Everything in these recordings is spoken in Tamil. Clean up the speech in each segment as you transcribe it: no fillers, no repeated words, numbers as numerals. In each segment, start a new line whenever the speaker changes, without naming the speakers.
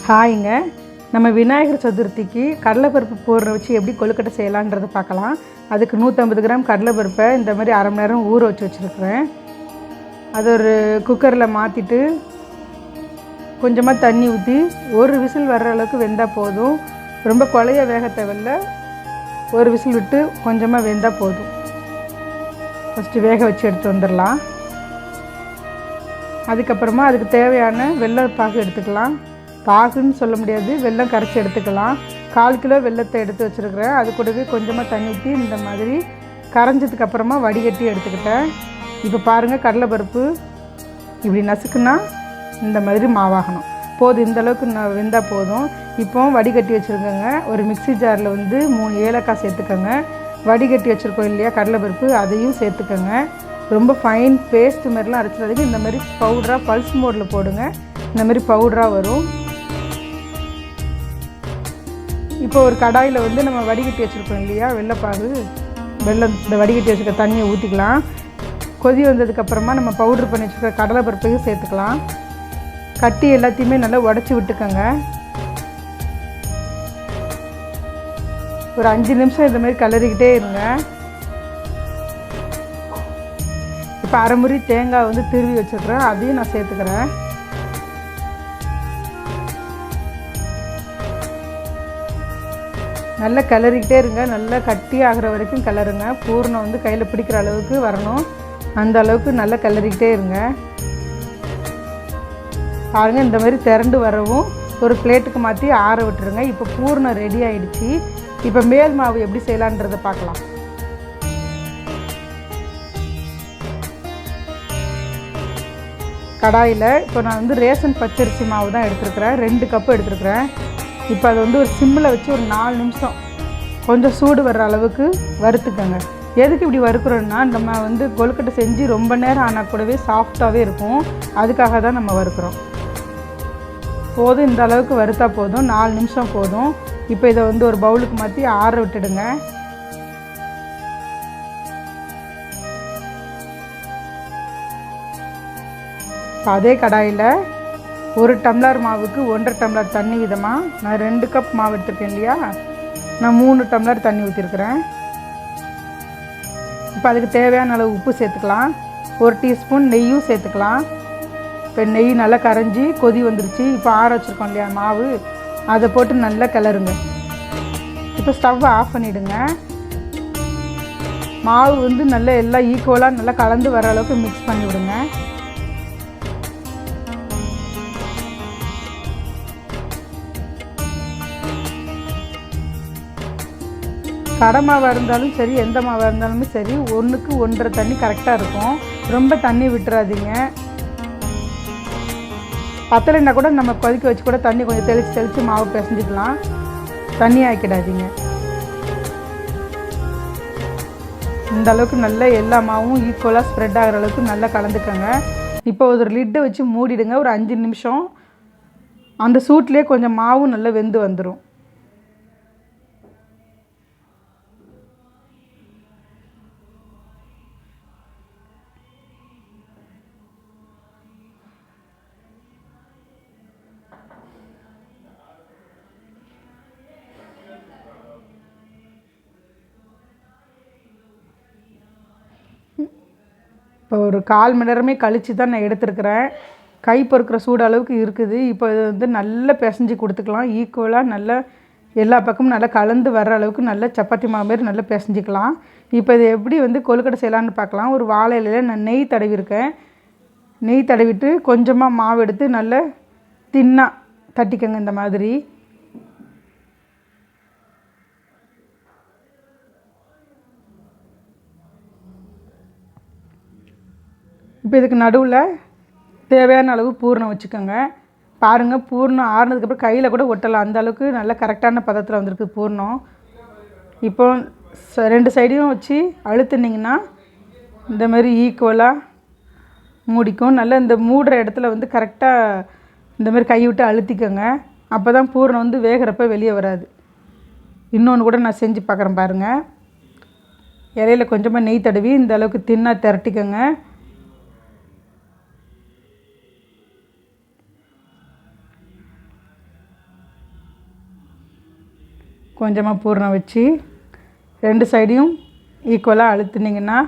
ஹாய்ங்க. நம்ம விநாயகர் சதுர்த்திக்கு கடலைப்பருப்பு பூரண வச்சு எப்படி கொழுக்கட்டை செய்யலான்றதை பார்க்கலாம். அதுக்கு 150 கிராம் கடலைப்பருப்பை இந்த மாதிரி அரை மணி நேரம் ஊற வச்சுருக்கிறேன். அதை ஒரு குக்கரில் மாற்றிட்டு கொஞ்சமாக தண்ணி ஊற்றி ஒரு விசில் வர்ற அளவுக்கு வெந்தால் போதும். ரொம்ப குழைய வேக தேவையில்ல, ஒரு விசில் விட்டு கொஞ்சமாக வெந்தால் போதும். ஃபஸ்ட்டு வேக வச்சு எடுத்து வந்துடலாம். அதுக்கப்புறமா அதுக்கு தேவையான வெல்லப்பாகு எடுத்துக்கலாம். பாகுன்னு சொல்ல முடியாது, வெல்லம் கரைச்சி எடுத்துக்கலாம். 1/4 கிலோ வெல்லத்தை எடுத்து வச்சுருக்கிறேன். அது கூடவே கொஞ்சமாக தண்ணி ஊற்றி இந்த மாதிரி கரைஞ்சதுக்கப்புறமா வடிகட்டி எடுத்துக்கிட்டேன். இப்போ பாருங்கள், கடலைப்பருப்பு இப்படி நசுக்குன்னா இந்த மாதிரி மாவாகணும். போதும், இந்தளவுக்கு வெந்தால் போதும். இப்போ வடிகட்டி வச்சுருக்கோங்க. ஒரு மிக்சி ஜாரில் 3 ஏலக்காய் சேர்த்துக்கோங்க. வடிகட்டி வச்சுருக்கோம் இல்லையா கடலைப்பருப்பு, அதையும் சேர்த்துக்கோங்க. ரொம்ப ஃபைன் பேஸ்ட் மாதிரிலாம் அரைச்சிடாதீங்க. இந்த மாதிரி பவுடராக பல்ஸ் மோடில் போடுங்க. இந்த மாதிரி பவுடராக வரும். இப்போ ஒரு கடாயில் நம்ம வடிகட்டி வச்சுருக்கோம் இல்லையா வெள்ளைப்பாகு, வெல்லம், இந்த வடிகட்டி வச்சுருக்க தண்ணியை ஊற்றிக்கலாம். கொதி வந்ததுக்கப்புறமா நம்ம பவுட்ரு பண்ணி வச்சுருக்க கடலைப்பருப்பையும் சேர்த்துக்கலாம். கட்டி எல்லாத்தையுமே நல்லா உடச்சி விட்டுக்கோங்க. ஒரு 5 நிமிஷம் இந்த மாதிரி கிளறிக்கிட்டே இருங்க. இப்போ அரை முறி தேங்காய் திருவி வச்சுருக்கிறேன், அதையும் நான் சேர்த்துக்கிறேன். நல்லா கிளறிக்கிட்டே இருங்க. நல்லா கட்டி ஆகிற வரைக்கும் கிளறுங்க. பூர்ணம் கையில் பிடிக்கிற அளவுக்கு வரணும். அந்த அளவுக்கு நல்லா கிளறிக்கிட்டே இருங்க. பாருங்கள், இந்த மாதிரி திரண்டு வரவும் ஒரு பிளேட்டுக்கு மாற்றி ஆற விட்டுருங்க. இப்போ பூர்ணம் ரெடி ஆகிடுச்சு. இப்போ மேல் மாவு எப்படி செய்யலான்றதை பார்க்கலாம். கடாயில் இப்போ நான் ரேஷன் பச்சரிசி மாவு தான் எடுத்துருக்கிறேன். 2 கப்பு எடுத்துருக்கிறேன். இப்போ அதை ஒரு சிம்மில் வச்சு ஒரு 4 நிமிஷம் கொஞ்சம் சூடு வர்ற அளவுக்கு வறுத்துக்கோங்க. எதுக்கு இப்படி வறுக்கிறோன்னா, நம்ம கொழுக்கட்டை செஞ்சு ரொம்ப நேரம் ஆனால் கூடவே சாஃப்டாகவே இருக்கும். அதுக்காக தான் நம்ம வறுக்கிறோம். போதும், இந்த அளவுக்கு வறுத்தா போதும். 4 நிமிஷம் போதும். இப்போ இதை ஒரு பவுலுக்கு மாற்றி ஆற விட்டுடுங்க. அதே கடாயில் 1 டம்ளர் மாவுக்கு 1.5 டம்ளர் தண்ணி விதமாக நான் 2 கப் மாவு எடுத்துருக்கேன் இல்லையா, நான் 3 டம்ளர் தண்ணி ஊற்றிருக்கிறேன். இப்போ அதுக்கு தேவையான அளவு உப்பு சேர்த்துக்கலாம். 1 டீஸ்பூன் நெய்யும் சேர்த்துக்கலாம். இப்போ நெய் நல்லா கரைஞ்சி கொதி வந்துருச்சு. இப்போ ஆற வச்சுருக்கோம் இல்லையா மாவு, அதை போட்டு நல்லா கிளறுங்க. இப்போ ஸ்டவ் ஆஃப் பண்ணிவிடுங்க. மாவு நல்லா எல்லாம் ஈக்குவலாக நல்லா கலந்து வர அளவுக்கு மிக்ஸ் பண்ணி விடுங்க. கடை மாவாக இருந்தாலும் சரி, எந்த மாவாக இருந்தாலுமே சரி, 1க்கு 1.5 தண்ணி கரெக்டாக இருக்கும். ரொம்ப தண்ணி விட்டுறாதீங்க. பத்தலைன்னா கூட நம்ம கொதிக்க வச்சு கூட தண்ணி கொஞ்சம் தெளித்து மாவு பிசைஞ்சிக்கலாம். தண்ணி ஆக்கிடாதீங்க. இந்த அளவுக்கு நல்லா எல்லா மாவும் ஈக்குவலாக ஸ்ப்ரெட் ஆகிற அளவுக்கு நல்லா கலந்துக்கோங்க. இப்போ ஒரு லிட்டை வச்சு மூடிடுங்க. ஒரு 5 நிமிஷம். அந்த சூட்லேயே கொஞ்சம் மாவும் நல்லா வெந்து வந்துடும். இப்போ ஒரு 1/4 மணி நேரமே கழித்து தான் நான் எடுத்துருக்கிறேன். கை பொறுக்கிற சூடு அளவுக்கு இருக்குது. இப்போ இது நல்லா பிசைஞ்சு கொடுத்துக்கலாம். ஈக்குவலாக நல்லா எல்லா பக்கமும் நல்லா கலந்து வர்ற அளவுக்கு நல்லா சப்பாத்தி மாவு மாரி நல்லா பிசைஞ்சிக்கலாம். இப்போ இது எப்படி கொழுக்கட்டை செய்யலான்னு பார்க்கலாம். ஒரு வாழை இலையில் நான் நெய் தடவிருக்கேன். நெய் தடவிட்டு கொஞ்சமாக மாவு எடுத்து நல்லா தின்னாக தட்டிக்கங்க. இந்த மாதிரி இப்போ இதுக்கு நடுவில் தேவையான அளவு பூர்ணம் வச்சுக்கோங்க. பாருங்கள், பூர்ணம் ஆறுனதுக்கப்புறம் கையில் கூட ஒட்டலாம். அந்த அளவுக்கு நல்லா கரெக்டான பதத்தில் வந்திருக்கு பூர்ணம். இப்போ 2 சைடையும் வச்சு அழுத்துனிங்கன்னா இந்த மாதிரி ஈக்குவலாக மூடிக்கும். நல்லா இந்த மூடுற இடத்துல கரெக்டாக இந்த மாதிரி கை விட்டு அழுத்திக்கோங்க. அப்போ தான் பூர்ணம் வேகிறப்ப வெளியே வராது. இன்னொன்று கூட நான் செஞ்சு பார்க்குறேன் பாருங்கள். இலையில கொஞ்சமாக நெய் தடவி இந்த அளவுக்கு தின்னாக திரட்டிக்கோங்க. கொஞ்சமாக பூரணம் வச்சு 2 சைடையும் ஈக்குவலாக அழுத்துனீங்கன்னா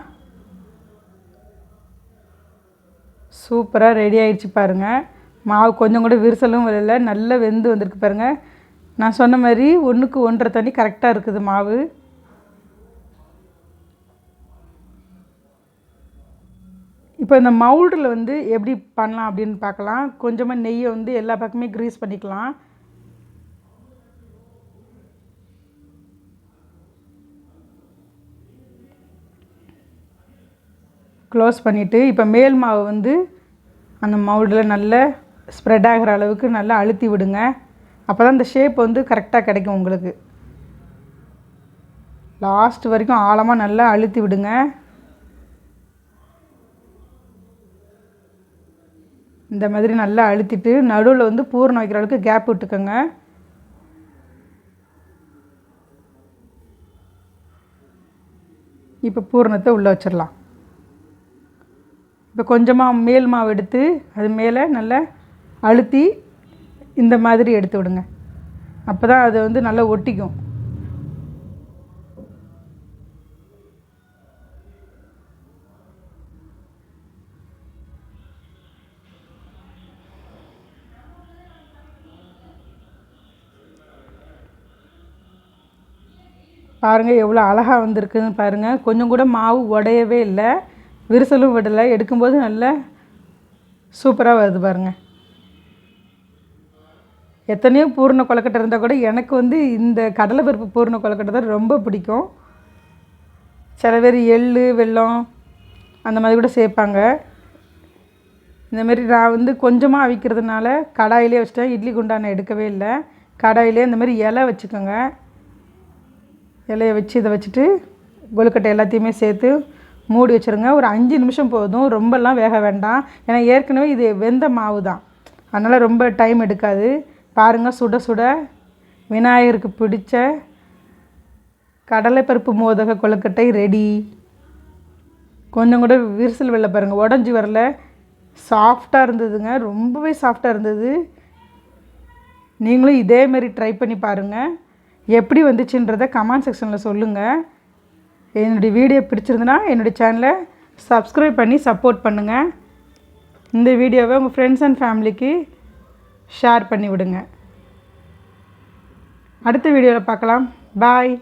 சூப்பராக ரெடி ஆகிடுச்சு பாருங்கள். மாவு கொஞ்சம் கூட விரிசலும் வரல, நல்லா வெந்து வந்திருக்கு பாருங்கள். நான் சொன்ன மாதிரி 1க்கு 1.5 தண்ணி கரெக்டாக இருக்குது மாவு. இப்போ இந்த மவுல்டில் வந்து எப்படி பண்ணலாம் அப்படின்னு பார்க்கலாம். கொஞ்சமாக நெய்யை வந்து எல்லா பக்கமே க்ரீஸ் பண்ணிக்கலாம். க்ளோஸ் பண்ணிவிட்டு இப்போ மேல் மாவு வந்து அந்த மவுல்டில் நல்லா ஸ்ப்ரெட் ஆகிற அளவுக்கு நல்லா அழுத்தி விடுங்க. அப்போ தான் இந்த ஷேப் வந்து கரெக்டாக கிடைக்கும் உங்களுக்கு. லாஸ்ட் வரைக்கும் ஆழமாக நல்லா அழுத்தி விடுங்க. இந்த மாதிரி நல்லா அழுத்திட்டு நடுவில் வந்து பூரணம் வைக்கிற அளவுக்கு கேப் விட்டுக்கோங்க. இப்போ பூரணத்தை உள்ளே வச்சிடலாம். இப்போ கொஞ்சமாக மேல் மாவு எடுத்து அது மேலே நல்லா அழுத்தி இந்த மாதிரி எடுத்து விடுங்க. அப்போ தான் அது வந்து நல்லா ஒட்டிக்கும். பாருங்கள் எவ்வளோ அழகாக வந்திருக்குன்னு பாருங்கள். கொஞ்சம் கூட மாவு உடையவே இல்லை, விரிசலும் விடலை. எடுக்கும்போது நல்லா சூப்பராக வருது பாருங்கள். எத்தனையோ பூரண கொழுக்கட்டை இருந்தால் கூட எனக்கு வந்து இந்த கடலைப்பருப்பு பூரண கொழுக்கட்டை தான் ரொம்ப பிடிக்கும். சில பேர் எள் வெல்லம் அந்த மாதிரி கூட சேர்ப்பாங்க. இந்தமாரி நான் வந்து கொஞ்சமாக அவிக்கிறதுனால கடாயிலே வச்சுட்டேன். இட்லி குண்டானை எடுக்கவே இல்லை. கடாயிலே இந்தமாரி இலை வச்சுக்கோங்க. இலையை வச்சு இதை வச்சுட்டு கொழுக்கட்டை எல்லாத்தையுமே சேர்த்து மூடி வச்சுருங்க. ஒரு 5 நிமிஷம் போதும், ரொம்பலாம் வேக வேண்டாம். ஏன்னா ஏற்கனவே இது வெந்த மாவு தான், அதனால் ரொம்ப டைம் எடுக்காது. பாருங்கள், சுட சுட விநாயகருக்கு பிடிச்ச கடலைப்பருப்பு மோதக கொழுக்கட்டை ரெடி. கொஞ்சம் கூட விரிசல் வெள்ளை பாருங்கள், உடஞ்சி வரல, சாஃப்டாக இருந்ததுங்க, ரொம்பவே சாஃப்டாக இருந்தது. நீங்களும் இதேமாரி ட்ரை பண்ணி பாருங்கள். எப்படி வந்துச்சுன்றதை கமெண்ட் செக்ஷனில் சொல்லுங்கள். என்னுடைய வீடியோ பிடிச்சிருந்துன்னா என்னுடைய சேனலை சப்ஸ்கிரைப் பண்ணி சப்போர்ட் பண்ணுங்கள். இந்த வீடியோவை உங்கள் ஃப்ரெண்ட்ஸ் அண்ட் ஃபேமிலிக்கு ஷேர் பண்ணி விடுங்க. அடுத்த வீடியோவில் பார்க்கலாம். பாய்.